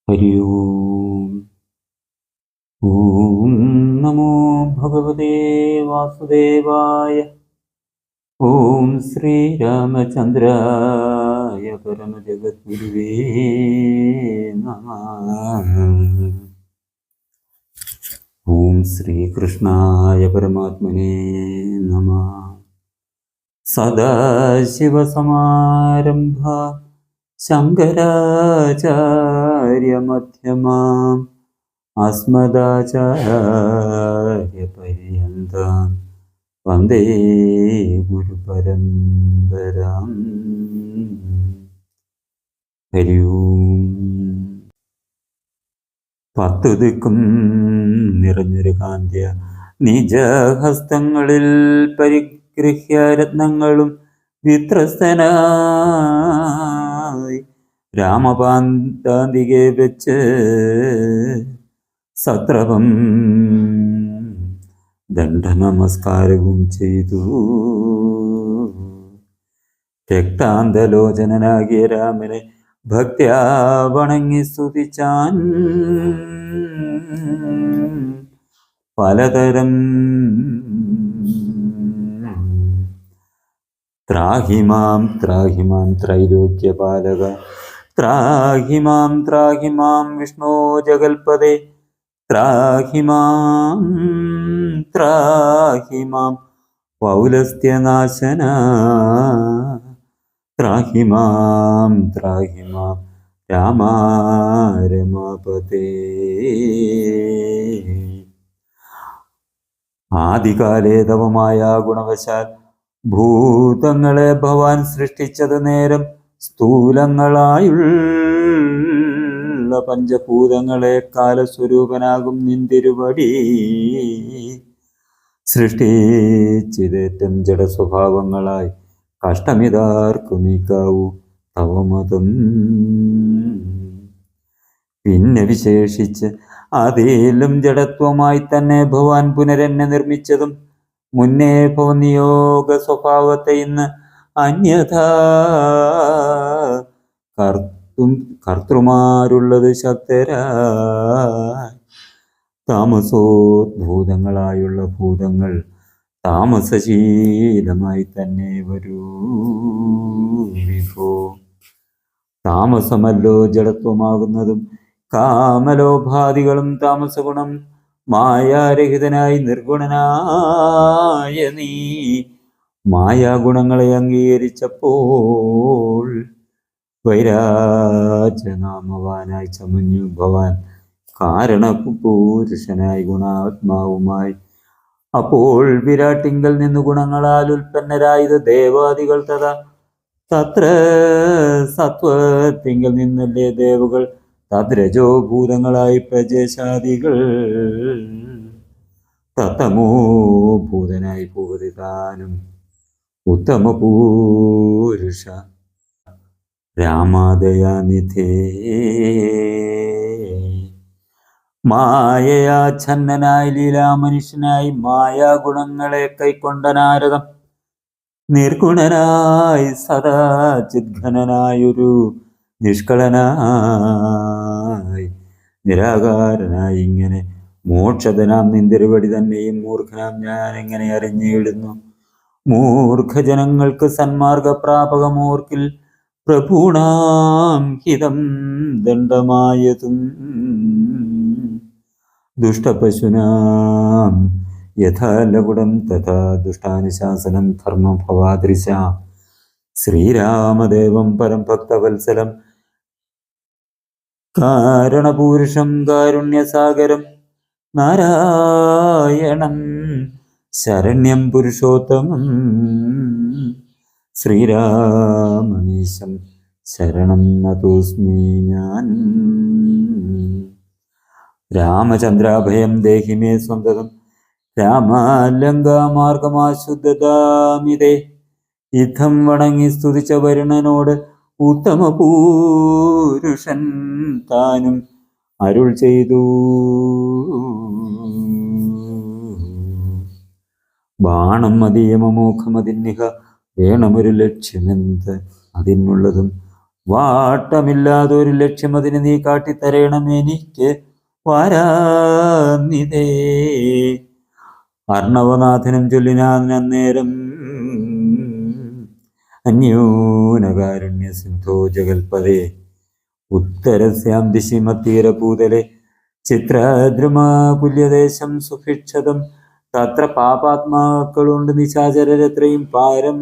ഹരി ഓം. ഓം നമോ ഭഗവതേ വാസുദേവായ. ഓം ശ്രീരാമചന്ദ്രായ പരമജഗദ്ഗുരുവേ നമഃ. ഓം ശ്രീകൃഷ്ണായ പരമാത്മനേ നമഃ. സദാശിവസമാരംഭ ശങ്കരാചാര്യമധ്യമാം അസ്മദാചാര്യപര്യന്താം വന്ദേ ഗുരുപരമ്പരാം. ഹരി ഓം. പത്തു ദിക്കും നിറഞ്ഞൊരു കാന്ത്യ നിജഹസ്തങ്ങളിൽ പരിഗൃഹ്യ രത്നങ്ങളും വിത്രസ്തനായി രാമപാന്താന്തികെ വെച്ച് സത്രപം ദണ്ഡനമസ്കാരവും ചെയ്തു. രക്താന്തലോചനാകിയ രാമനെ ഭക്ത്യാ വണങ്ങി സ്തുതിച്ചാൻ. പലതരം ത്രാഹിമാം ത്രാഹിമാം ത്രൈലോക്യപാലക, ത്രാഹിമാം ത്രാഹിമാം വിഷ്ണോ ജഗൽപദേ, ത്രാഹിമാം ത്രാഹിമാം പൗലസ്ത്യനാശന, ത്രാഹിമാം ത്രാഹിമാം രാമ രമാപതേ. ആദികാലേ തവമായ ഗുണവശാൽ ഭൂതങ്ങളെ ഭവാൻ സൃഷ്ടിച്ചത് നേരം സ്ഥൂലങ്ങളായുള്ള പഞ്ചഭൂതങ്ങളെ കാലസ്വരൂപനാകും നിന്തിരുവടി സൃഷ്ടിച്ചിതേറ്റം ജഡസ്വഭാവങ്ങളായി കഷ്ടമിതാർക്കു നീക്കാവൂ തവമതം. പിന്നെ വിശേഷിച്ച് അതിലും ജഡത്വമായി തന്നെ ഭവാൻ പുനരെന്നെ നിർമ്മിച്ചതും മുന്നേ ഭവനിയോഗ സ്വഭാവത്തെ ഇന്ന് അന്യഥാ കർത്തൃമാരുള്ളത് ശക്തരായി താമസോദ്ഭൂതങ്ങളായുള്ള ഭൂതങ്ങൾ താമസശീലമായി തന്നെ വരൂ വിഭോ. താമസമല്ലോ ജഡത്വമാകുന്നതും കാമലോഭാദികളും താമസഗുണം. മായാരഹിതനായി നിർഗുണനായ നീ മായാഗുണങ്ങളെ അംഗീകരിച്ചപ്പോൾ വൈരാജനാമവാനായി ചമഞ്ഞു ഭവാൻ കാരണപുരുഷനായി ഗുണാത്മാവുമായി. അപ്പോൾ വിരാട്ടിങ്കൽ നിന്ന് ഗുണങ്ങളാൽ ഉൽപ്പന്നരായത് ദേവാദികൾ തഥാ തത്ര സത്വത്തിങ്കൽ നിന്നല്ലേ ദേവകൾ, തദ്രജോ ഭൂതങ്ങളായി പ്രജശാദികൾ, തത്തമോ ഭൂതനായി ഭൂപതി താനും ഉത്തമ പൂരുഷ രാമാദയാനിധേ. മായയാച്ഛന്നനായി ലീലാമനുഷ്യനായി മായാഗുണങ്ങളെ കൈക്കൊണ്ട നാരദം നിർഗുണനായി സദാ ചിദ്ഘനനായൊരു നിഷ്കളനായി നിരാകാരനായി ഇങ്ങനെ മോക്ഷധനാം നിന്തിരുവടി തന്നെയും മൂർഖനാം ഞാൻ എങ്ങനെ അറിഞ്ഞിടുന്നു. മൂർഖജനങ്ങൾക്ക് സന്മാർഗപ്രാപകമോർക്കിൽ പ്രഭൂണാം ഹിതം ദണ്ഡമായതും ദുഷ്ടപശുനാം യഥാ ലകുടം തഥാ ദുഷ്ടാനുശാസനം ധർമ്മം ഭവാദൃശ. ശ്രീരാമദേവം പരം ഭക്തവത്സലം കാരണപൂരുഷം കാരുണ്യസാഗരം നാരായണം ശരണ്യം പുരുഷോത്തമം ശ്രീരാമനീശം ശരണം നതോസ്മി ഞാൻ. രാമചന്ദ്രാഭയം ദേഹി മേ സ്വന്തം, രാമാലങ്കാമാർഗമാശുദ്ധതാമിതേ. യുദ്ധം വണങ്ങി സ്തുതിച്ച വരുണനോട് ഉത്തമ പൂരുഷൻ താനും അരുൾ ചെയ്തു. ബാണം മതിയമോഖമതിന്നിഹ വേണമൊരു ലക്ഷ്യമെന്ത് അതിനുള്ളതും വാട്ടമില്ലാതൊരു ലക്ഷ്യം അതിന് നീ കാട്ടിത്തരേണം എനിക്ക് വാരാനിതേ. അർണവനാഥനും ചൊല്ലിനാൻ അന്നേരം അന്യൂനകാരുണ്യ സിന്ധോ ജഗൽപദേ ഉത്തരസ്യാം ദിശി മത്തീരഭൂതലെ ചിത്രദ്രുമാകുല്യദേശം സുഭിക്ഷതം തത്ര പാപാത്മാക്കളുണ്ട് നിശാചരത്രയും പാരം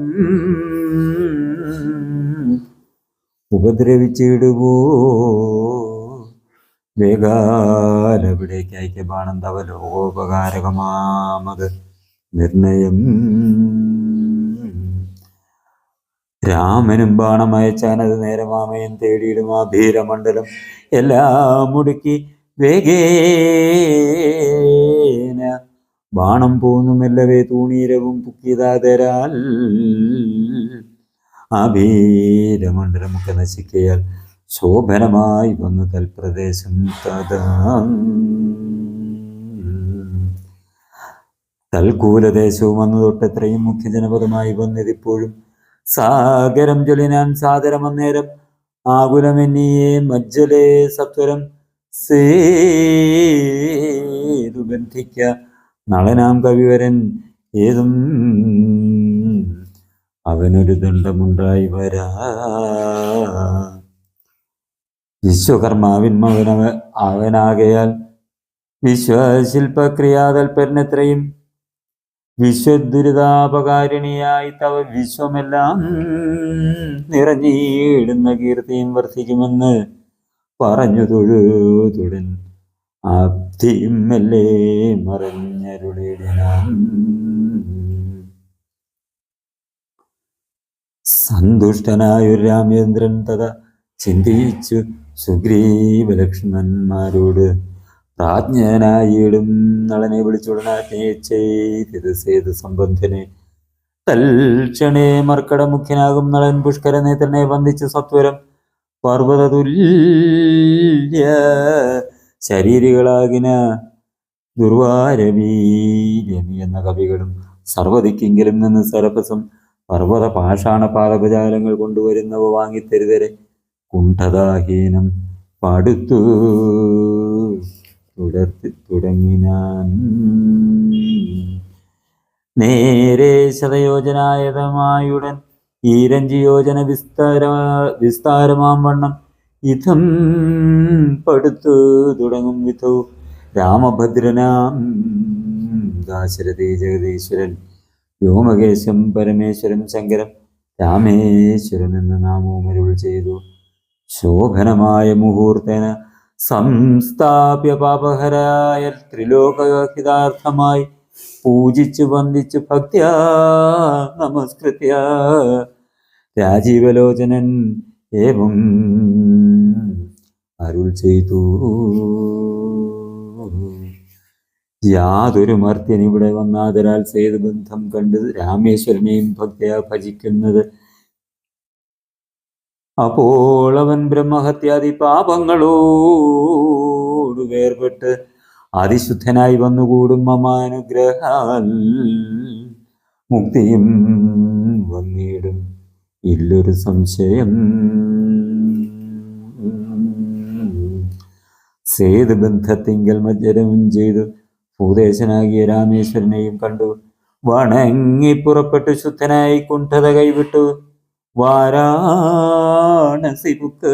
ഉപദ്രവിച്ചിടുവോ. വേഗാലവിടേക്ക് അയക്ക ബാണം തവ ലോകോപകാരകമാമത് നിർണയം. രാമനും ബാണം അയച്ചാനത് നേരമാമയം തേടിയിടും ആ ഭീരമണ്ഡലം എല്ലാം മുടുക്കി വേഗേന ബാണം പോന്നുമെല്ലവേ തൂണീരവും പുക്കിയതാതരാൽ ആ ഭീരമണ്ഡലമൊക്കെ നശിക്കയാൽ ശോഭനമായി വന്നു തൽപ്രദേശം തഥാ. തൽക്കൂലദേശവും വന്നു തൊട്ടെത്രയും മുഖ്യജനപദമായി വന്നതിപ്പോഴും സാഗരം ജ്വലിനാൻ സാദരം അന്നേരം ആകുലമെന്നിയെ മജ്ജലേ സത്വരം സേതു ബന്ധിക്ക നളനാം കവിവരൻ ഏതും അവനൊരു ദണ്ഡമുണ്ടായി വരാ. വിശ്വകർമാവിൻ അവനാകയാൽ വിശ്വശില്പക്രിയാതൽപരനെത്രയും വിശ്വദുരിതാപകാരിണിയായി തവ വിശ്വമെല്ലാം നിറഞ്ഞിടുന്ന കീർത്തിയും വർദ്ധിക്കുമെന്ന് പറഞ്ഞു തൊഴുതുടൻ ആബ്ധിയും മെല്ലെ മറഞ്ഞരുളിടാം. സന്തുഷ്ടനായൊരു രാമചന്ദ്രൻ തഥ ചിന്തിച്ചു സുഗ്രീവലക്ഷ്മണന്മാരോട് പ്രാജ്ഞനായിടും നളനെ വിളിച്ചുടനാജ്ഞയെ ചെയ്ത് സേതു സംബന്ധനെ. തൽക്ഷണേ മർക്കട മുഖ്യനാകും നളൻ പുഷ്കര നേത്രനെ വന്ദിച്ചു സത്വരം പർവ്വതതുല്യ ശരീരികളാകിന ദുർവാരവീരമി എന്ന കവികളും സർവദിക്കെങ്കിലും നിന്ന് സരപസം പർവ്വത പാഷാണ പാദപജാലങ്ങൾ കൊണ്ടുവരുന്നവ വാങ്ങിത്തരുതരെ കുണ്ഠതാഹീനം പാടുത്തു തുടങ്ങിനാൻ. നേരെ ശതയോജനായതമായുടൻ ഈരഞ്ചി യോജന വിസ്താരമാം വണ്ണം ഇതം പടുത്തു തുടങ്ങും വിധൗ രാമഭദ്രനാം ദാശരഥി ജഗദീശ്വരൻ വ്യോമകേശം പരമേശ്വരൻ ശങ്കരം രാമേശ്വരൻ എന്ന നാമവും അരുൾ ചെയ്തു. ശോഭനമായ മുഹൂർത്തേന സംസ്ഥാപ്യ പാപഹരായ ത്രിലോകഹിതാർത്ഥമായി പൂജിച്ചു വന്ദിച്ചു ഭക്ത്യാ നമസ്കൃത്യ രാജീവലോചനൻ ഏവം അരുൾ ചെയ്തു. യാതൊരു മർത്യൻ ഇവിടെ വന്നാതരാൽ സേതുബന്ധം കണ്ട് രാമേശ്വരനെയും ഭക്തിയാ ഭജിക്കുന്നത് അപ്പോൾ അവൻ ബ്രഹ്മഹത്യാദി പാപങ്ങളോട് വേർപെട്ട് അതിശുദ്ധനായി വന്നുകൂടും. മമാനുഗ്രഹാൽ മുക്തിയും വന്നിടും ഇല്ലൊരു സംശയം. സേതുബന്ധത്തിങ്കൽ മജ്ജരവും ചെയ്തു ഭൂദേശനാകിയ രാമേശ്വരനെയും കണ്ടു വണങ്ങി പുറപ്പെട്ടു ശുദ്ധനായി കുണ്ഠത കൈവിട്ടു വാരാണസി പുക്ക്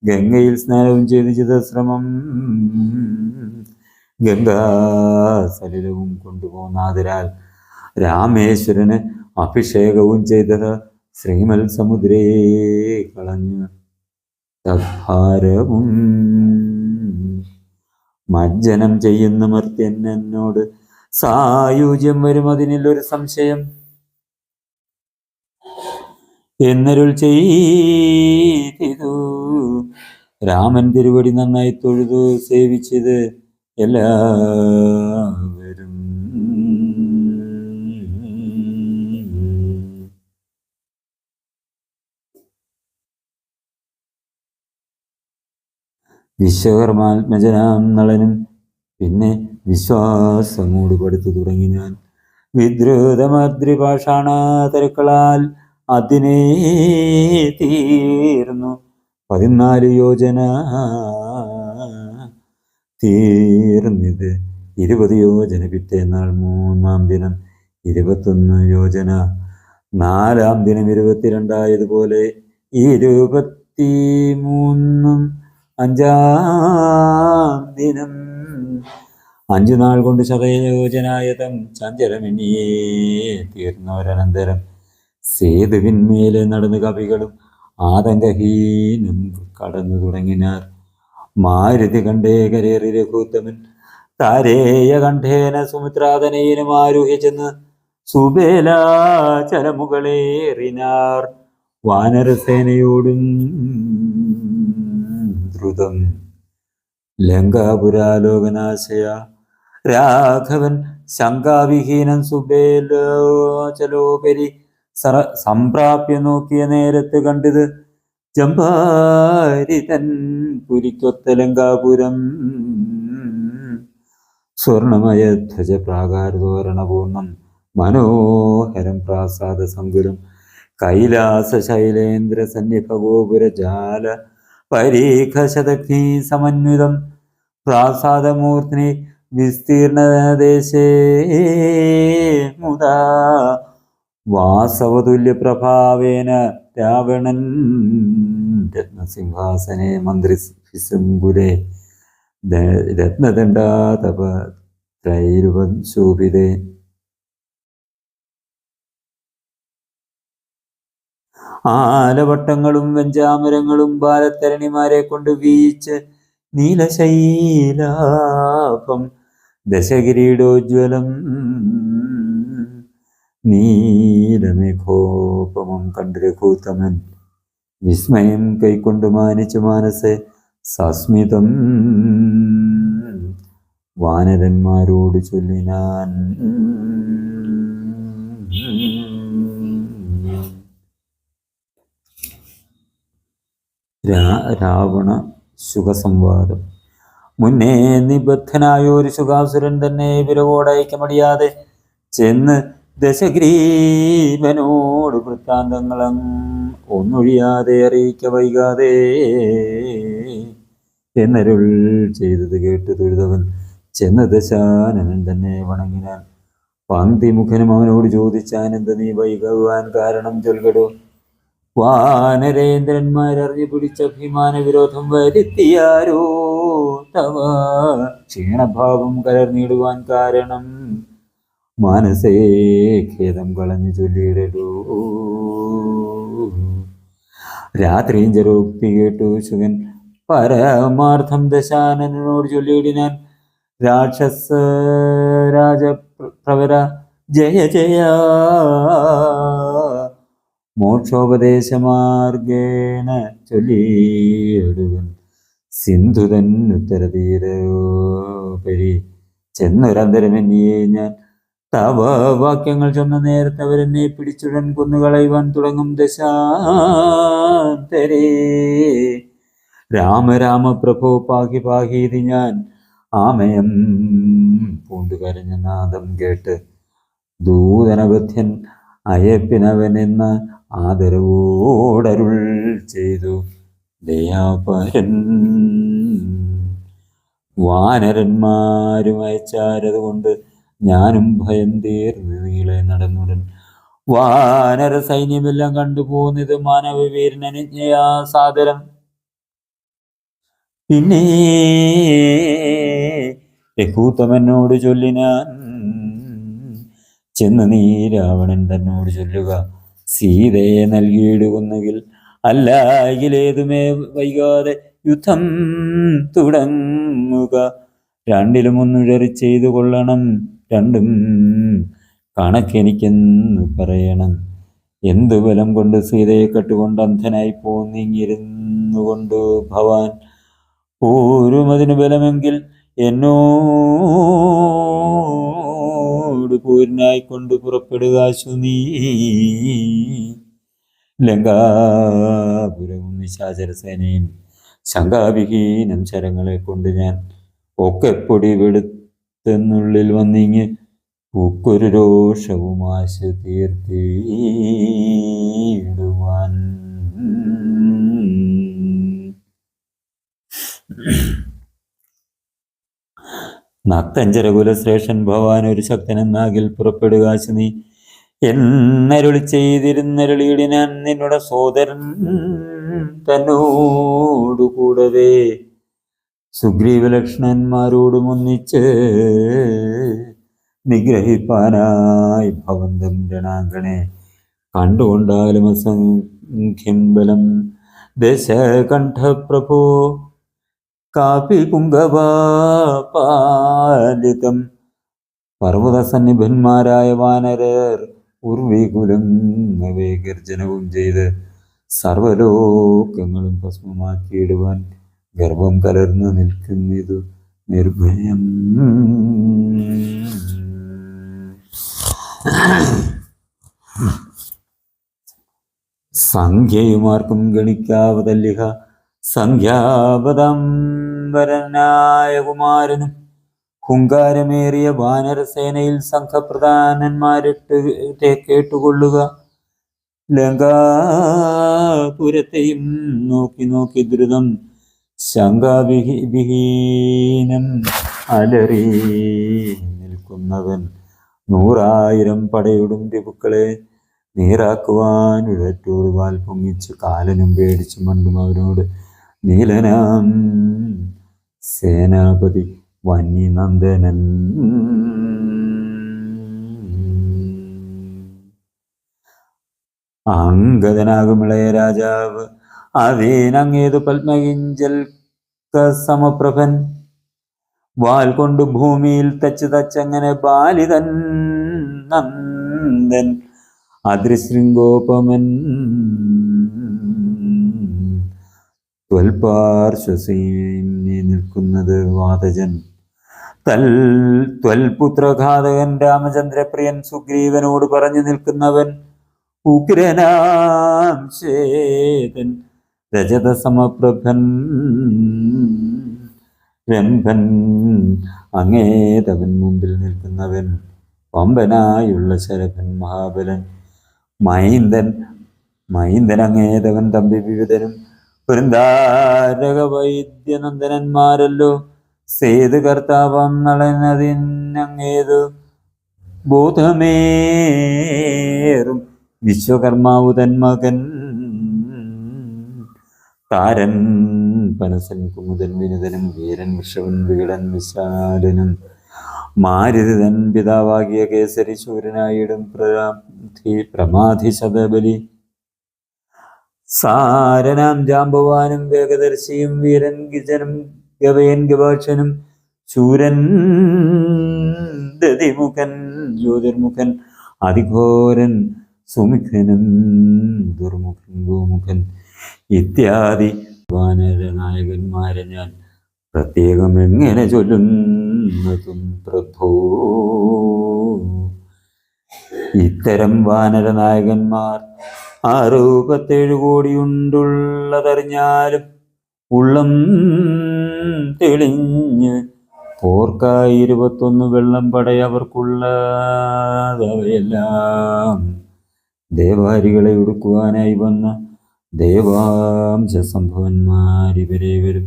ഗംഗയിൽ സ്നാനവും ചെയ്ത് ചിതശ്രമം ഗംഗാസലിലവും കൊണ്ടുപോകുന്നതിനാൽ രാമേശ്വരന് അഭിഷേകവും ചെയ്തത് ശ്രീമൽ സമുദ്രേ കളഞ്ഞു തദ്ഭാരവും. മജ്ജനം ചെയ്യുന്ന മർത്യൻ എന്നോട് സായുജ്യം വരും അതിനില്ലൊരു സംശയം എന്നരുൾ ചെയ്തു. രാമൻ തിരുവടി നന്നായി തൊഴുതു സേവിച്ചത് എല്ലാവരും. വിശ്വകർമാത്മജനാം നളനും പിന്നെ വിശ്വാസമോട് പടുത്തു തുടങ്ങിനാൻ. വിദ്രുതമദ്രിപാഷാണ തരുക്കളാൽ അതിനെ തീർന്നു 14 യോജന തീർന്നിത് 20 യോജന പിറ്റേന്നാൾ 3-ാം ദിനം 21 യോജന 4-ാം ദിനം 22 23 5-ാം ദിനം 5 നാൾ കൊണ്ട് ശതയോജനായതം ചഞ്ചലമെന്നിയേ തീർന്നവരനന്തരം സേതുവിന്മേലെ നടന്നു കവികളും ആതങ്കഹീനം കടന്നു തുടങ്ങിനാർ. മാരുതി കണ്ഠേ കരേറി രഘുത്തമൻ താരേയ കണ്ഠേന സുമിത്രാതനേനും ആരോഹിച്ചെന്ന് സുബേലാചലമുകളേറിനാർ. വാനരസേനയോടും ദ്രുതം ലങ്കാപുരാലോകനാശയ രാഘവൻ ശങ്കാവിഹീനം സുബേലാചലോപരി സംപ്രാപ്യ നോക്കിയ നേരത്ത് കണ്ടത് ജംബാരി തൻ പുരിക്കൊത്ത ലങ്കാപുരം. സ്വർണമയ ധ്വജ പ്രാകാരതോരണപൂർണം മനോഹരം പ്രാസാദ സങ്കുലം കൈലാസ ശൈലേന്ദ്ര സന്നിഭ ഗോപുര ജാല പരീഖശതഗ്നി സമന്വിതം പ്രാസാദമൂർത്തിനി വിസ്തീർണദേശേ മുദാ വാസവതുല്യ പ്രഭാവേന രാവണൻ രത്നസിംഹാസനെ മന്ത്രിശുംബുരെ രത്നദണ്ഡാതപ ത്രൈരുവം ശോഭിതേ. ആലവട്ടങ്ങളും വെഞ്ചാമരങ്ങളും ബാലത്തരണിമാരെ കൊണ്ട് വീച്ച് നീലശൈലാഭം ദശകിരീടോജ്വലം നീലമേഘോപമം കണ്ട് രഘുത്തമൻ വിസ്മയം കൈക്കൊണ്ടു മാനിച്ചു മാനസെ സസ്മിതം വാനരന്മാരോട് ചൊല്ലിനാൻ. രാവണ സുഖസംവാദം. മുന്നേ നിബദ്ധനായൊരു സുഖാസുരൻ തന്നെ വിരവോടയക്കമടിയാതെ ചെന്ന് ദശഗ്രീവനോട് വൃത്താന്തങ്ങളും ഒന്നൊഴിയാതെ അറിയിക്ക വൈകാതെ എന്നരുൾ ചെയ്തത് കേട്ടു തൊഴുതവൻ ചെന്ന് ദശാനനൻ തന്നെ വണങ്ങിനാൻ. പങ്ക്തിമുഖനും അവനോട് ചോദിച്ചാൻ, എന്ത് നീ വൈകുവാൻ കാരണം ചൊൽകടോ? വാനരേന്ദ്രന്മാരറിഞ്ഞു പിടിച്ച അഭിമാന വിരോധം വരുത്തിയാരോ തവ ക്ഷീണഭാവം കലർന്നിടുവാൻ കാരണം മനസ്സേ ഖേദം കളഞ്ഞു ചൊല്ലിയിടൂ. രാത്രിയും ജരോക്തി കേട്ടു ശുകൻ പരമാർത്ഥം ദശാനനോട് ചൊല്ലിയിടിനാൻ. രാക്ഷസ രാജപ്രവര ജയ ജയ മോക്ഷോപദേശമാർഗേണ ചൊല്ലിയിടുവൻ സിന്ധുതൻ ഉത്തരതീരോപരി ചെന്നൊരന്തരമെന്നിയെ ഞാൻ. തവ വാക്യങ്ങൾ ചൊന്ന നേരത്തെ അവരെന്നെ പിടിച്ചുടൻ കൊന്നുകളയുവാൻ തുടങ്ങും ദശാന്തരേ. രാമ രാമ പ്രഭോ പാഹി പാഹീതി ഞാൻ ആമയം പൂണ്ടു കരഞ്ഞ നാദം കേട്ട് ദൂതനബദ്ധ്യൻ അയപ്പിനവനെന്ന ആദരവോടരുൾ ചെയ്തു ദയാപരൻ. വാനരന്മാരും അയച്ചാരതുകൊണ്ട് ഞാനും ഭയം തീർന്ന് നീളെ നടന്നുടൻ. വാനര സൈന്യമെല്ലാം കണ്ടുപോകുന്നത് മാനവവീരനനുജ്ഞയാ സാദരം. പിന്നെ രഘുത്തമനോട് ചൊല്ലിനാൻ, ചെന്ന് നീ രാവണൻ തന്നോട് ചൊല്ലുക, സീതയെ നൽകിയിടുകുന്നെങ്കിൽ അല്ലായിലേതുമേ വൈകാതെ യുദ്ധം തുടങ്ങുക. രണ്ടിലും ഒന്നുഴറി ചെയ്തു കൊള്ളണം, രണ്ടും കണക്കെനിക്കെന്ന് പറയണം. എന്തു ബലം കൊണ്ട് സീതയെ കെട്ടുകൊണ്ട് അന്ധനായി പോന്നിങ്ങിരുന്നു കൊണ്ട് ഭവാൻ പോരുമതിന് ബലമെങ്കിൽ എന്നോട് പൂരനായിക്കൊണ്ട് പുറപ്പെടുകാശു നീ. ലങ്കാപുരവും നിശാചരസേനയും ശങ്കാവിഹീനം ശരങ്ങളെ കൊണ്ട് ഞാൻ ഒക്കെ പൊടി വെടുത്തെന്നുള്ളിൽ വന്നിങ്ങ് പൂക്കൊരു രോഷവും ആശ തീർത്തിടുവാൻ. നക്തഞ്ചരകുലശ്രേഷ്ഠൻ ഭവാൻ ഒരു ശക്തനെന്നാകിൽ പുറപ്പെടുക നീ എന്നരുളി ചെയ്തിരുന്നരുളിയുടെ ഞാൻ നിന്നുടെ സോദരൻ തന്നോടു കൂടവേ സുഗ്രീവലക്ഷ്മണന്മാരോടും ഒന്നിച്ച് നിഗ്രഹിപ്പാനായി ഭവന്തം രണാങ്കണെ കണ്ടുകൊണ്ടാലും അസംഖ്യം ബലം ദശകണ്ഠപ്രഭോ കാപി പുങ്കവാപാലിതം പർവ്വതസന്നിഭന്മാരായ വാനരർ ഉർവികുലങ്ങവേ ഗർജനവും ചെയ്ത് സർവലോകങ്ങളും ഭസ്മമാക്കിയിടുവാൻ ഗർഭം കലർന്നു നിൽക്കുന്നിതു നിർഭയം. സംഖ്യയുമാർക്കും ഗണിക്കാവതല്ലിഹ സംഖ്യാപദംബരനായ കുമാരനും ഹുങ്കാരമേറിയ വാനരസേനയിൽ സംഘപ്രധാനന്മാരിട്ട് കേട്ടുകൊള്ളുക. ലങ്കാപുരത്തെയും നോക്കി നോക്കി ദ്രുതം ശങ്കാവിഹീനം അലറി നിൽക്കുന്നവൻ 100,000 പടയുടെ രിപുക്കളെ നീറാക്കുവാൻ ഉഴറ്റോട് വാൽ പൊങ്ങിച്ച് കാലനും പേടിച്ചു മണ്ടും അവനോട് നീലനാം സേനാപതി വന്യനന്ദനൻ. അംഗതനാകും ഇളയ രാജാവ് അതീനങ്ങേതു പത്മകിഞ്ചൽ സമപ്രഭൻ വാൽ കൊണ്ട് ഭൂമിയിൽ തച്ചങ്ങനെ ബാലിതൻ നന്ദൻ അദ്രിശൃംഗോപമൻ ത്വൽപാർശ്വസേന്യെ നിൽക്കുന്നത് വാതജൻ ത്വൽപുത്രഘാതകൻ രാമചന്ദ്രപ്രിയൻ സുഗ്രീവനോട് പറഞ്ഞു നിൽക്കുന്നവൻ ഉഗ്രനാം ചേതൻ രജതസമപ്രഭൻ രംഭൻ അങ്ങേതവൻ മുമ്പിൽ നിൽക്കുന്നവൻ പമ്പനായുള്ള ശരഭൻ മഹാബലൻ മൈന്ദൻ അങ്ങേതവൻ തമ്പി വിവിധനും വൃന്ദാരക വൈദ്യനന്ദനന്മാരല്ലോ സേതു കർത്താവം നളനതിനങ്ങേതു ബോധമേറും വിശ്വകർമാവു തന്മകൻ താരൻ പനസൻ കുമുദൻ വിനുതനും വീരൻ വിഷവൻ വീടൻ വിശാലനും മാരുതൻ പിതാവാകിയ കേസരി ശൂരനായിടും പ്രമാധി ശതബലി സാരനാം ജാമ്പവാനും വേഗദർശിയും വീരൻ ഗിജനും ഗവയൻ ഗവാക്ഷനും ശൂരൻ ദതിമുഖൻ ജ്യോതിർമുഖൻ അതിഘോരൻ സുമുഖനും ദുർമുഖൻ ഗോമുഖൻ ഇത്യാദി വാനരനായകന്മാരെ ഞാൻ പ്രത്യേകം എങ്ങനെ ചൊല്ലുന്നതും പ്രഭോ. ഇത്തരം വാനരനായകന്മാർ 67 കോടിയുണ്ടുള്ളതറിഞ്ഞാലും ഉള്ളം തെളിഞ്ഞ് പോർക്കായി 21 വെള്ളം പടയവർക്കുള്ളവയെല്ലാം ദേവാരികളെ ഉടുക്കുവാനായി വന്ന ദേവാംശ സംഭവന്മാരിവരെ വരും.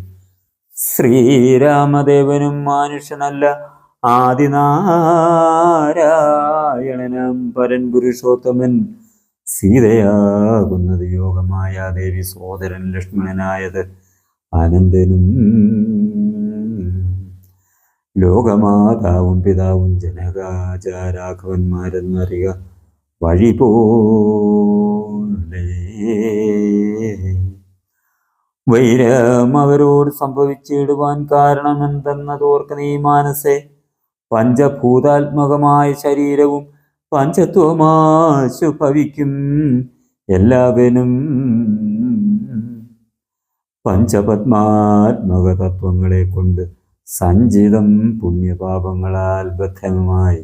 ശ്രീരാമദേവനും മാനുഷനല്ല ആദിനാരായണനാം പരൻ പുരുഷോത്തമൻ സീതയാകുന്നത് യോഗമായ ദേവി സോദരൻ ലക്ഷ്മണനായത് ആനന്ദനും ലോകമാതാവും പിതാവും ജനകാചാരാഘവന്മാരെന്നറിയ വഴി പോലെ വൈരം അവരോട് സംഭവിച്ചിടുവാൻ കാരണമെന്തെന്നതോർക്ക് നീ മാനസേ. പഞ്ചഭൂതാത്മകമായ ശരീരവും പഞ്ചത്വമാശു ഭവിക്കും എല്ലാവനും പഞ്ചപത്മാത്മക തത്വങ്ങളെ കൊണ്ട് സഞ്ചിതം പുണ്യപാപങ്ങളാൽ ബദ്ധമായി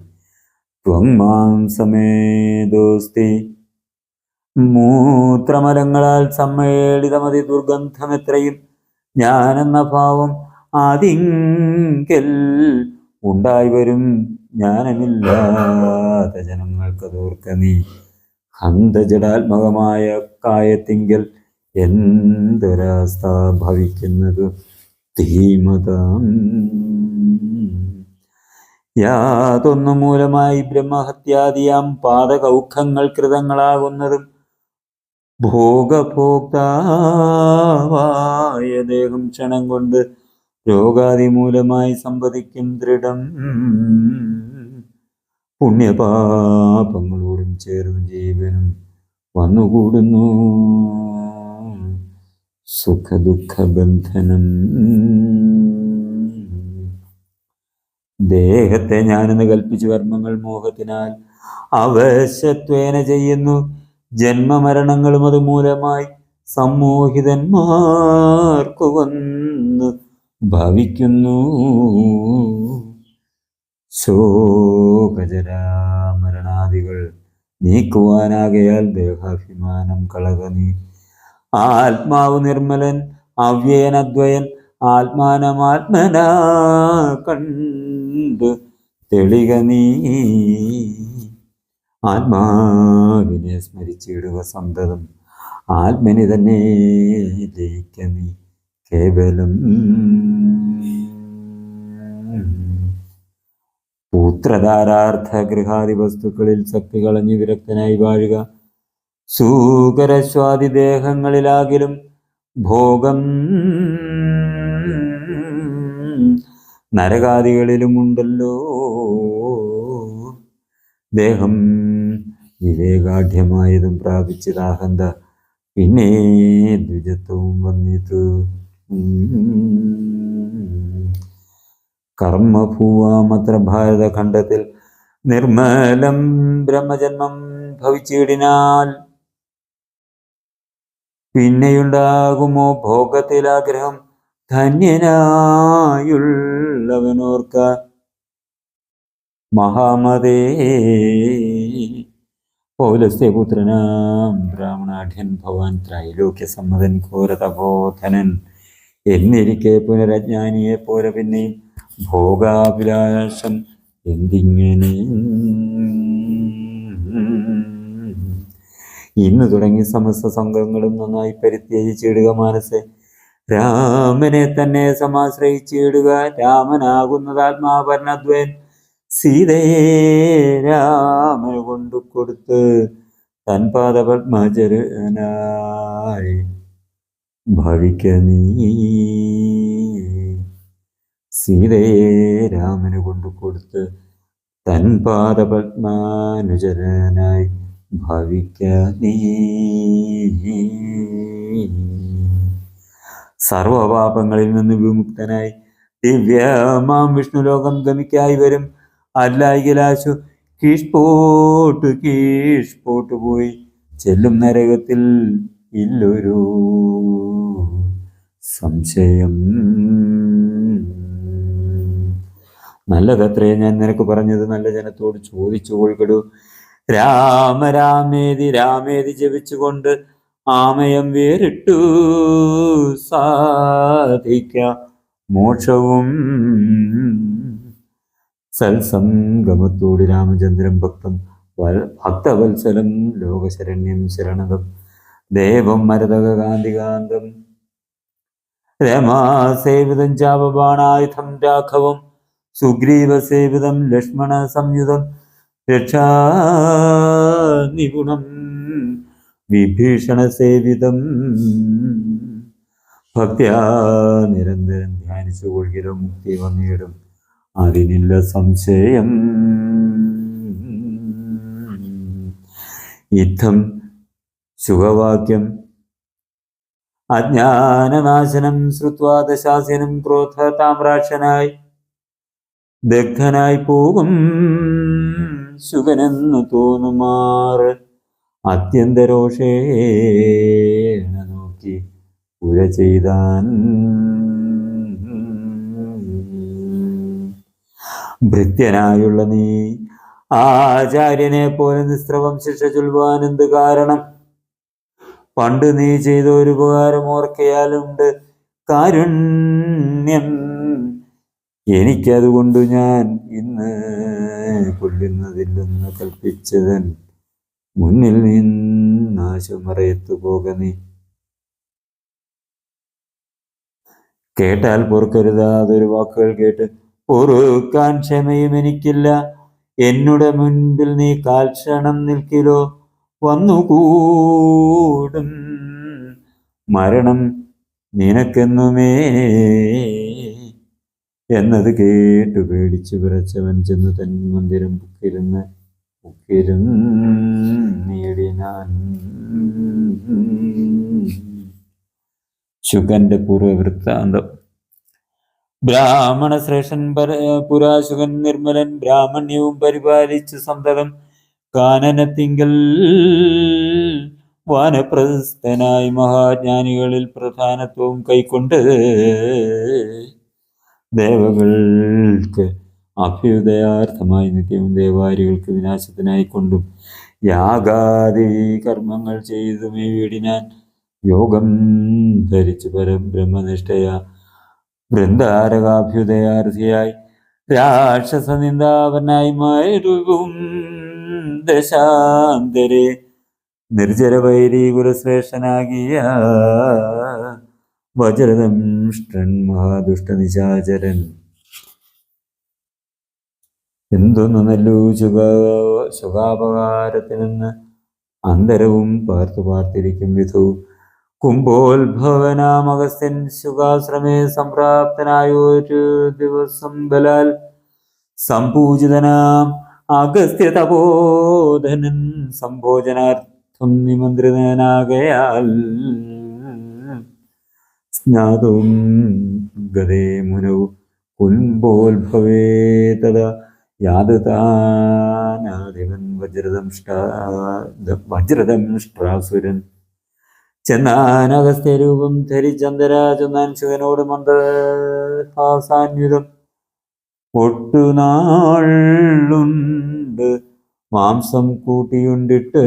ത്വങ്മാംസമേദോസ്തി മൂത്രമലങ്ങളാൽ സമ്മേളിതമതി ദുർഗന്ധമെത്രയും ഞാനെന്ന ഭാവം ആദിങ്കൽ ഉണ്ടായി വരും ജ്ഞാനമില്ലാത്ത ജനങ്ങൾക്കതോർക്ക നീ. ഹന്തജടാത്മകമായ കായത്തിങ്കൽ എന്തൊരവസ്ഥ ഭവിക്കുന്നത് ധീമതാം. യാതൊന്നു മൂലമായി ബ്രഹ്മഹത്യാദിയാം പാദകൗഖങ്ങൾ കൃതങ്ങളാകുന്നതും ഭോഗഭോക്താവായ ദേഹം ക്ഷണം കൊണ്ട് രോഗാദി മൂലമായി സമ്പദിക്കും ദൃഢം. പുണ്യപാപങ്ങളോടും ചേർന്ന് ജീവനും വന്നുകൂടുന്നു സുഖദുഃഖബന്ധനം. ദേഹത്തെ ഞാനെന്ന് കൽപ്പിച്ചു കർമ്മങ്ങൾ മോഹത്തിനാൽ അവശത്വേന ചെയ്യുന്നു. ജന്മമരണങ്ങളും അതുമൂലമായി സമ്മോഹിതന്മാർക്കു വന്ന് ഭവിക്കുന്നു. ശോകജരാമരണാദികൾ നീക്കുവാനാകയാൽ ദേഹാഭിമാനം കളക നീ. ആത്മാവ് നിർമ്മലൻ അവ്യയനദ്വയൻ ആത്മാനമാത്മനാ കണ്ട് തെളിക നീ. ആത്മാവിനെ സ്മരിച്ചിടുക സന്തതം ആത്മനി തന്നെ ലയിക്ക നീ കേവലം. പുത്രധാരാർത്ഥ ഗൃഹാദി വസ്തുക്കളിൽ ശക്തി കളഞ്ഞ് വിരക്തനായി വാഴുക. സൂകരശ്വാദി ദേഹങ്ങളിലാകിലും ഭോഗം നരകാദികളിലുമുണ്ടല്ലോ. ദേഹം വിവേകാഢ്യമായതും പ്രാപിച്ചതാഹന്ത പിന്നെ ദ്വിജത്വവും വന്നിതു. കർമ്മഭൂവാമത്ര ഭാരതഖണ്ഡത്തിൽ നിർമ്മലം ബ്രഹ്മജന്മം ഭവിച്ചിടിനാൽ പിന്നെയുണ്ടാകുമോ ഭോഗത്തിലാഗ്രഹം ധന്യനായുള്ളവനോർക്ക. മഹാമതേ പൗലസ്ത്യപുത്രനാം ബ്രാഹ്മണാഢ്യൻ ഭവാൻ ത്രൈലോക്യ സമ്മതൻ ഘോരതപോധനൻ എന്നിരിക്കെ പുനരജ്ഞാനിയെ പോലെ പിന്നെയും ഭോഗാഭിലാഷം എന്തിങ്ങനെ. ഇന്ന് തുടങ്ങി സമസ്ത സംഘങ്ങളും നന്നായി പരിത്യജിച്ചിടുക മനസ്സെ. രാമനെ തന്നെ സമാശ്രയിച്ചിടുക. രാമനാകുന്നത് ആത്മാപരനദ്വയൻ സീതയെ രാമന് കൊണ്ടു കൊടുത്ത് തൻ പാദപത്മചരനായി ഭവിക്ക നീ. സീതയെ രാമന് കൊണ്ടു കൊടുത്ത് തൻ പാദപത്മാനുചരനായി ഭവിക്ക നീ. സർവപാപങ്ങളിൽ നിന്ന് വിമുക്തനായി ദിവ്യമാം വിഷ്ണുലോകം ഗമിക്കായി വരും. അല്ലായികലാശു കീഴ്പോട്ട് പോയി ചെല്ലും നരകത്തിൽ ഇല്ലൊരു സംശയം. നല്ലതത്രേ ഞാൻ നിനക്ക് പറഞ്ഞത്, നല്ല ജനത്തോട് ചോദിച്ചു കൊൾകടു. രാമേതി രാമേതി ജപിച്ചുകൊണ്ട് ആമയം വേറിട്ടു സാധിക്ക മോക്ഷവും. സത്സംഗമത്തോട് രാമചന്ദ്രൻ ഭക്തവത്സലം ലോകശരണ്യം ശരണതം ദേവം മരതകാന്തികാന്തം രമാസേവിതം ചാപബാണായുധം രാഘവം സുഗ്രീവസേവിതം ലക്ഷ്മണ സംയുതം രക്ഷാനിപുണം വിഭീഷണസേവിതം ഭക്ത്യാ നിരന്തരം ധ്യാനിച്ചു കൊള്ളിലും മുക്തി വന്നിടും അതിനില്ല സംശയം. യുദ്ധം ശുഭവാക്യം. അജ്ഞാനനാശനം ശ്രുത്വാ ദശാസ്യനും ക്രോധ താമ്രാക്ഷനായി ദഗ്ധനായി പോകും ശുകനെന്നു തോന്നുമാറ് അത്യന്തരോഷേണ നോക്കി പുഴ ചെയ്താൻ. ഭൃത്യനായുള്ള നീ ആചാര്യനെ പോലെ നിസ്രവം ശിക്ഷ ചൊല്ലുവാൻ എന്ത് കാരണം? പണ്ട് നീ ചെയ്ത ഒരു ഉപകാരം ഓർക്കയാലുണ്ട് കാരുണ്യം എനിക്കതുകൊണ്ടു ഞാൻ ഇന്ന് കൊല്ലുന്നതില്ലെന്ന് കൽപ്പിച്ചതൻ മുന്നിൽ നിന്നാശുമറയത്തു പോക നീ. കേട്ടാൽ പൊറുക്കരുതാതൊരു വാക്കുകൾ കേട്ട് പൊറുക്കാൻ ക്ഷമയും എനിക്കില്ല. എന്നുടെ മുൻപിൽ നീ കാൽക്ഷണം നിൽക്കിലോ വന്നുകൂടും മരണം നിനക്കെന്നുമേ. എന്നത് കേട്ടു പേടിച്ചു വിറച്ചവൻ ചെന്ന് തൻ മന്ദിരം നേടിനാൻ. ശുകന്റെ പൂർവവൃത്താന്തം. ബ്രാഹ്മണ ശ്രേഷ്ഠൻ പുരാശുകൻ നിർമ്മലൻ ബ്രാഹ്മണ്യവും പരിപാലിച്ചു സന്തതം കാനനത്തിങ്കൽ വാനപ്രസ്ഥനായി മഹാജ്ഞാനികളിൽ പ്രധാനത്വവും കൈക്കൊണ്ട് ദേവകൾക്ക് അഭ്യുദയാർത്ഥമായി നിത്യവും ദേവാരികൾക്ക് വിനാശത്തിനായിക്കൊണ്ടും യാഗാദി കർമ്മങ്ങൾ ചെയ്തുമേ വീടിനാൻ. യോഗം ധരിച്ചു പരബ്രഹ്മനിഷ്ഠയ വൃന്ദാരകാഭ്യുദയാർത്ഥിയായി രാക്ഷസ നിന്ദാവനായി മരുവും ദശാന്തരെ നിർജരവൈരി കുലശ്രേഷ്ഠനാകിയ വജ്രദംഷ്ടൻ മഹാദുഷ്ടനിശാചരൻ. എന്തൊന്നു നല്ലു സുഖാപകാരത്തിനെന്ന് അന്തരവും പാർത്തിരിക്കും വിധവും കുംഭോത്ഭവനാമഗസ്ത്യൻ ശുകാശ്രമേ സംപ്രാപ്തനായൊരു ദിവസം ബലാൽ സംപൂജിതനാം അഗസ്ത്യ തപോധനൻ സംഭോജനാർത്ഥം നിമന്ത്രിതനാകയാൽ സ്നാതവും ഗതേ മുനവും കുംഭോത്ഭവേ തഥാ യാദതാനാദിവൻ വജ്രദംഷ്ട്രാസുരൻ. ചെന്നാൻ അഗസ്ത്യരൂപം ധരിച്ചന്തരാജൊന്നാൻ ശിവനോട് മന്ദഹാസാന്വിതം ഒട്ടുനാളുണ്ട് മാംസം കൂട്ടിയുണ്ടിട്ട്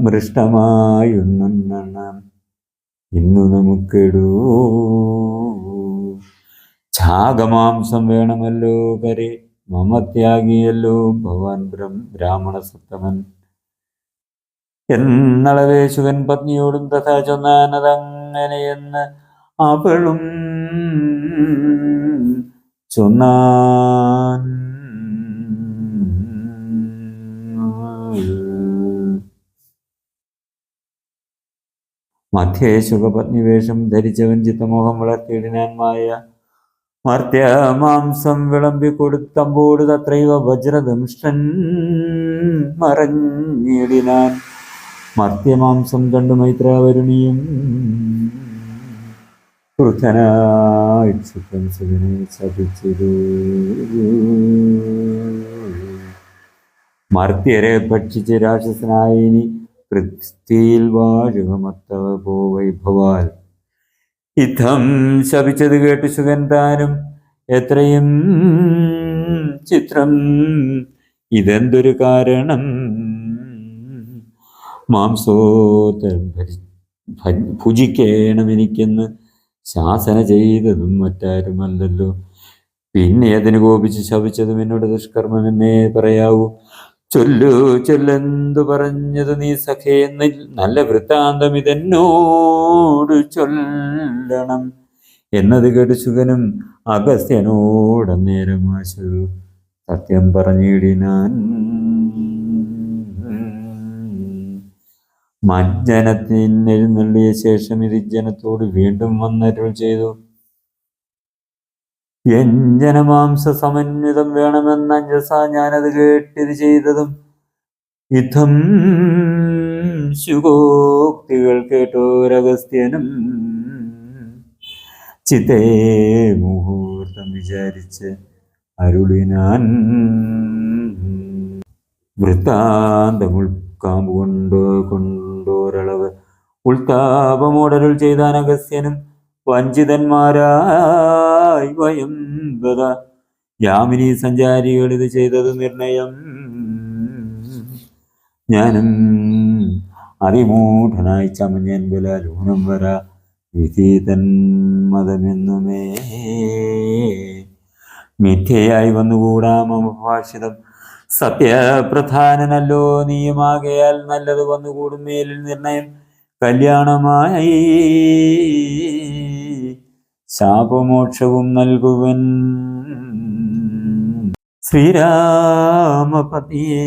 മൃഷ്ടമായൊന്നെണ്ണം ഇന്നു നമുക്കെടൂ. ഛാഗമാംസം വേണമല്ലോ കരെ മമത്യാഗിയല്ലോ ഭവാൻ ബ്രാഹ്മണ സത്തമൻ എന്നളവേ ശുകൻ പത്നിയോടും തഥാ ചൊന്നാനതങ്ങനെയെന്ന് അവളും ചൊന്നാൻ. മധ്യേ ശുഖപത്നി വേഷം ധരിച്ചവൻ ചിത്തമോഹം വളർത്തിയിടിനാൻ മായ മർത്യമാംസം വിളമ്പിക്കൊടുത്തമ്പോട് തത്രൈവ വജ്രദംഷ്ടൻ മറഞ്ഞിടിനാൻ. മർത്യമാംസം കണ്ടു മൈത്രാവരുണിയും വൃദ്ധനായി ശുകനെ ശപിച്ചിരു. മർത്യരെ ഭക്ഷിച്ച് രാക്ഷസനായി ഇനി പൃഥ്വിയിൽ വാഴുകമത്തവ വൈഭവാൽ. ഇത്തം ശപിച്ചത് കേട്ട് ശുകൻ താനും എത്രയും ചിത്രം ഇതെന്തൊരു കാരണം മാംസോത്തരം ഭുജിക്കണം എനിക്കെന്ന് ശാസന ചെയ്തതും മറ്റാരുമല്ലല്ലോ. പിന്നെ അതിന് കോപിച്ച് ശപിച്ചതും എന്നോട് ദുഷ്കർമ്മം എന്നേ പറയാവൂ. ചൊല്ലെന്തു പറഞ്ഞത് നീ സഖേ നല്ല വൃത്താന്തം ഇതെന്നോട് ചൊല്ലണം എന്നത് കേട്ട് ശുകനും അഗസ്ത്യനോടന്നേരമാശു സത്യം പറഞ്ഞിടിനാൻ. മജ്ജനത്തിനെഴുന്നള്ളിയ ശേഷം ഇത് ജനത്തോട് വീണ്ടും വന്നരുൾ ചെയ്തു. വ്യഞ്ജനമാംസ സമന്വിതം വേണമെന്ന അഞ്ജസ ഞാനത് കേട്ടിത് ചെയ്തതും യുദ്ധം ശുഗോക്തികൾ കേട്ടോരഗസ്ത്യനും ചിത്തേ മുഹൂർത്തം വിചാരിച്ച് അരുളിനാൻ. വൃത്താന്തം ഉൾക്കാമ്പ് കൊണ്ടോരളവ് ഉൾത്താപമോടരുൾ ചെയ്താൻ അഗസ്ത്യനും വഞ്ചിതന്മാരായി വയം വത യാമിനി സഞ്ചാരികൾ ഇത് ചെയ്തത് നിർണയം. ഞാനും അതിമൂഢനായി ചമഞ്ഞൻ ബലാലൂനം വര വിധീതൻ മതമെന്നുമേ മിഥ്യയായി വന്നുകൂടാ മമ ഭാഷിതം. സത്യപ്രധാനനല്ലോ നീയുമാകയാൽ നല്ലത് വന്നുകൂടും മേലിൽ നിർണയം. കല്യാണമായി ശാപമോക്ഷവും നൽകുവൻ. ശ്രീരാമപത്നിയെ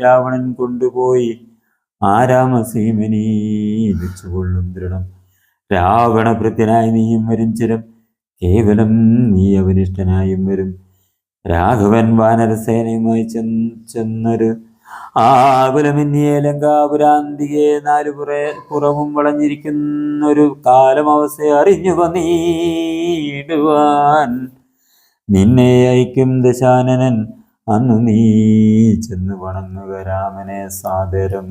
രാവണൻ കൊണ്ടുപോയി ആരാമസീമനീ വെച്ചുകൊള്ളും ദൃഢം. രാവണഭൃത്യനായി നീയും വരും ചിരം, കേവലം നീ അവനിഷ്ഠനായും വരും. രാഘവൻ വാനരസേനയുമായി ചെന്നൊരു ആകുലമിന്നിയെ ലങ്കാപുരാന്തികെ പുറവും വളഞ്ഞിരിക്കുന്നൊരു കാലമവസ്ഥയെ അറിഞ്ഞു വന്നിടുവാൻ നിന്നെ അയക്കും ദശാനനൻ. അന്നു നീ ചെന്ന് വണങ്ങുക രാമനെ സാദരം.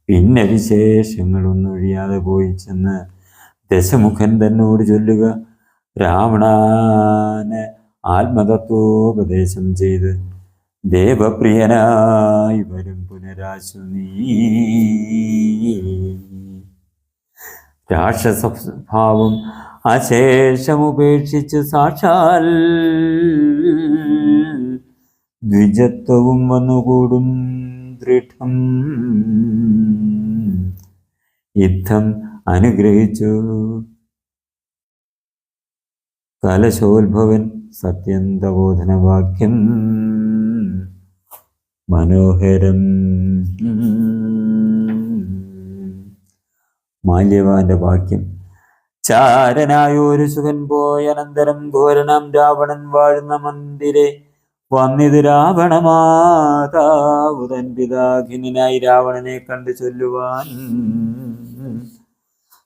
പിന്നെ വിശേഷങ്ങളൊന്നൊഴിയാതെ പോയി ചെന്ന് ദശമുഖൻ തന്നോട് ചൊല്ലുക. രാവണന് ആത്മതത്വോപദേശം ചെയ്ത് ദേവപ്രിയനായി വരും പുനരാശു നീ. രാക്ഷസഭാവം അശേഷമുപേക്ഷിച്ച് സാക്ഷാൽ ദ്വിജത്വവും വന്നുകൂടും ദൃഢം. യുദ്ധം അനുഗ്രഹിച്ചു കലശോത്ഭവൻ സത്യന്തബോധനവാക്യം മനോഹരം. മാല്യവാന്റെ വാക്യം. ചാരനായൊരു സുഖൻ പോയനന്തരം ഘോരനാം രാവണൻ വാഴുന്ന മന്ദിരെ വന്നിത് രാവണമാതാവു തൻ പിതാഖിനായി രാവണനെ കണ്ടു ചൊല്ലുവാൻ.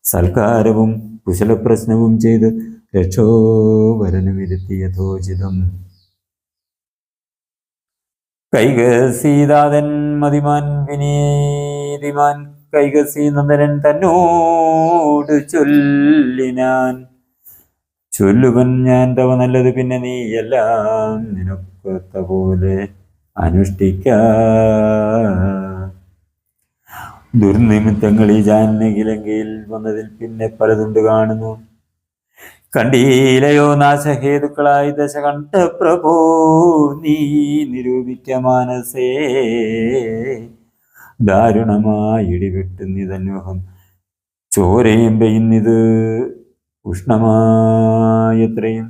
സൽക്കാരവും കുശലപ്രശ്നവും ചെയ്ത് രക്ഷോവരനും ഇരുത്തി യഥോചിതം. കൈകസീതാതൻ മതിമാൻ വിനീതിമാൻ കൈകസി നന്ദനൻ തന്നോട് ചൊല്ലിനാൻ. ചൊല്ലുവൻ ഞാൻ തവ നല്ലത് പിന്നെ നീ എല്ലാം നിനക്കൊത്ത പോലെ അനുഷ്ഠിക്ക. ദുർനിമിത്തങ്ങൾ ഈ ജാനകിലങ്കയിൽ വന്നതിൽ പിന്നെ പലതുണ്ട് കാണുന്നു. കണ്ടീലയോ നാശഹേതുക്കളായി ദശ കണ്ട പ്രഭോ നീ നിരൂപിക്ക മാനസേ. ദാരുണമായി ഇടിവെട്ടുന്നിതന്വഹം ചോരയും പെയ്യുന്നിത് ഉഷ്ണമായത്രയും.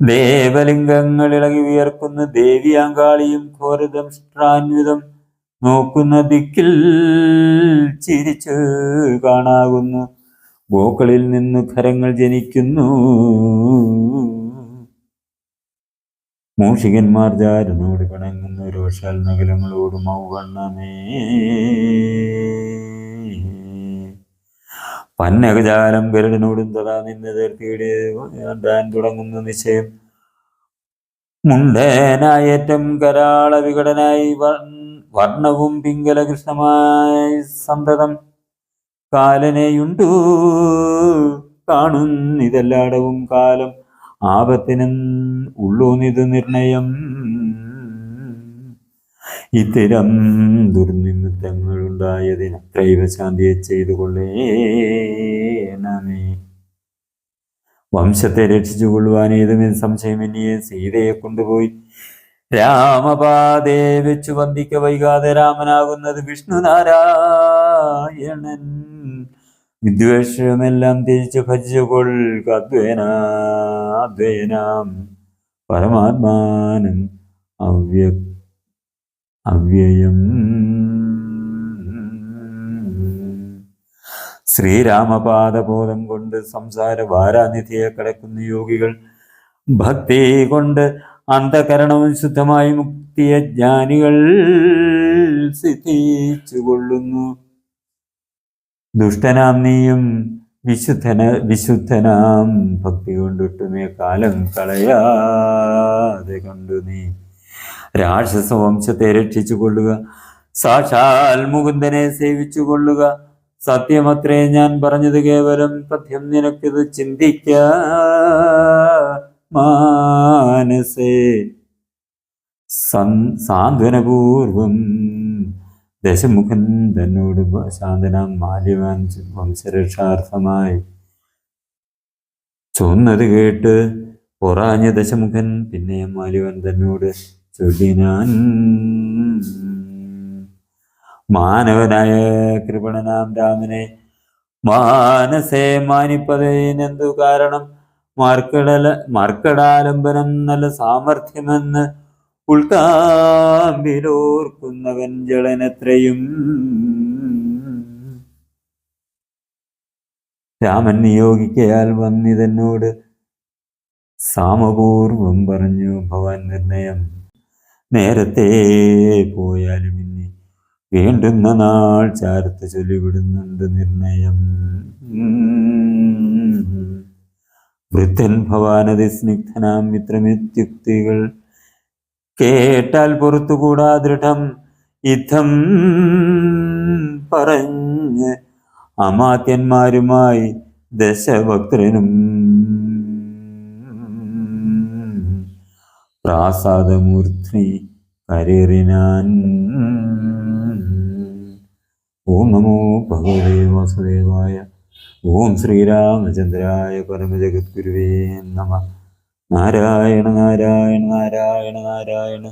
ദേവലിംഗങ്ങൾ ഇളകി വിയർക്കുന്ന ദേവിയാങ്കാളിയും ഘോരദംഷ്ട്രാന്വിതം നോക്കുന്ന ദിക്കിൽ ചിരിച്ചു കാണാകുന്നു. ഗോക്കളിൽ നിന്ന് ഖരങ്ങൾ ജനിക്കുന്നു. മൂഷികന്മാർ ജാരനോട് പിണങ്ങുന്ന രോഷാൽ നഗരങ്ങളോട് മൗവണ്ണമേ. പന്നകജാലം ഗരുഡനോടും തഥാ നിന്ന് തീർത്തിയിടാൻ തുടങ്ങുന്ന നിശ്ചയം. മുണ്ടനായേറ്റം കരാള വികടനായി വർണ്ണവും പിങ്കല കൃഷ്ണമായി സന്തതം കാലനെയുണ്ടു കാണുന്നിതെല്ലാടവും കാലം ആപത്തിനും ഉള്ളൂന്നിത് നിർണയം. ഇത്തരം ദുർനിമിത്തങ്ങൾ ഉണ്ടായതിന് ദൈവശാന്തിയെ ചെയ്തു കൊള്ളേണമേ. വംശത്തെ രക്ഷിച്ചു കൊള്ളുവാൻ ഏതുമേ സംശയമെന്നിയെ സീതയെ കൊണ്ടുപോയി രാമപാതയെ വെച്ചു വന്ദിക്ക. വൈകാതെ രാമനാകുന്നത് വിഷ്ണുനാരായണൻ. വിദ്വേഷമെല്ലാം തിരിച്ചു ഭജിച്ചു കൊള്ളുക അദ്വയനാം പരമാത്മാനം അവ്യയം. ശ്രീരാമപാദബോധം കൊണ്ട് സംസാര വാരാനിധിയെ കടക്കുന്ന യോഗികൾ ഭക്തി കൊണ്ട് അന്ധകരണവും ശുദ്ധമായി മുക്തിയ ജ്ഞാനികൾ സിദ്ധിച്ചു കൊള്ളുന്നു. ദുഷ്ടനാം നീയും വിശുദ്ധനാം ഭക്തി കൊണ്ടിട്ടുമേ കാലം കളയാതെ കണ്ടു നീ രാക്ഷസ വംശത്തെ രക്ഷിച്ചു കൊള്ളുക. സാക്ഷാൽ മുകുന്ദനെ സേവിച്ചു കൊള്ളുക. സത്യമത്രേ ഞാൻ പറഞ്ഞത് കേവലം പഥ്യം. നിനക്കിത് ചിന്തിക്ക മാനസേ. സാന്ത്വനപൂർവം ദശമുഖൻ തന്നോട് ശാന്തനാം മാല്യവാൻ വംശരക്ഷാർത്ഥമായി ചൊന്നത് കേട്ട് പൊറാഞ്ഞ ദശമുഖൻ പിന്നെ മാല്യവാൻ തന്നോട് ചൊല്ലിനാൻ, മാനവനായ കൃപണനാം രാമനെ മാനസേ മാനിപ്പതേനെന്തു കാരണം? മാർക്കടാലംബനം നല്ല സാമർഥ്യമെന്ന് ഉൾക്കാമ്പിലോർക്കുന്നവൻ ജളനത്രയും. രാമൻ നിയോഗിക്കയാൽ വന്നിതെന്നോട് സാമപൂർവം പറഞ്ഞു ഭവാൻ നിർണയം. നേരത്തെ പോയാലും ഇനി വേണ്ടുന്ന നാൾ ചാർത്ത് ചൊല്ലിവിടുന്നുണ്ട് നിർണയം. വൃദ്ധൻ ഭവാനതി സ്നിഗ്ധനാം മിത്രമിത്യുക്തികൾ കേട്ടാൽ പുറത്തുകൂടാ ദൃഢം യുദ്ധം പറഞ്ഞ് അമാത്യന്മാരുമായി ദശഭക്തനും പ്രാസാദമൂർധ്നി കരേറിനാൻ. ഓം നമോ ഭഗവതേ വാസുദേവായ. ഓം ശ്രീരാമചന്ദ്രായ പരമജഗദ്ഗുരുവേ നമഃ. നാരായണ നാരായണ നാരായണ നാരായണ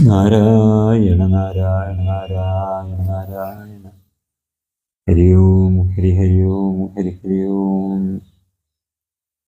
നാരായണ നാരായണ നാരായണ നാരായണ. ഹരി ഓം ഹരി ഹരി ഓം ഹരി ഹരി ഓം.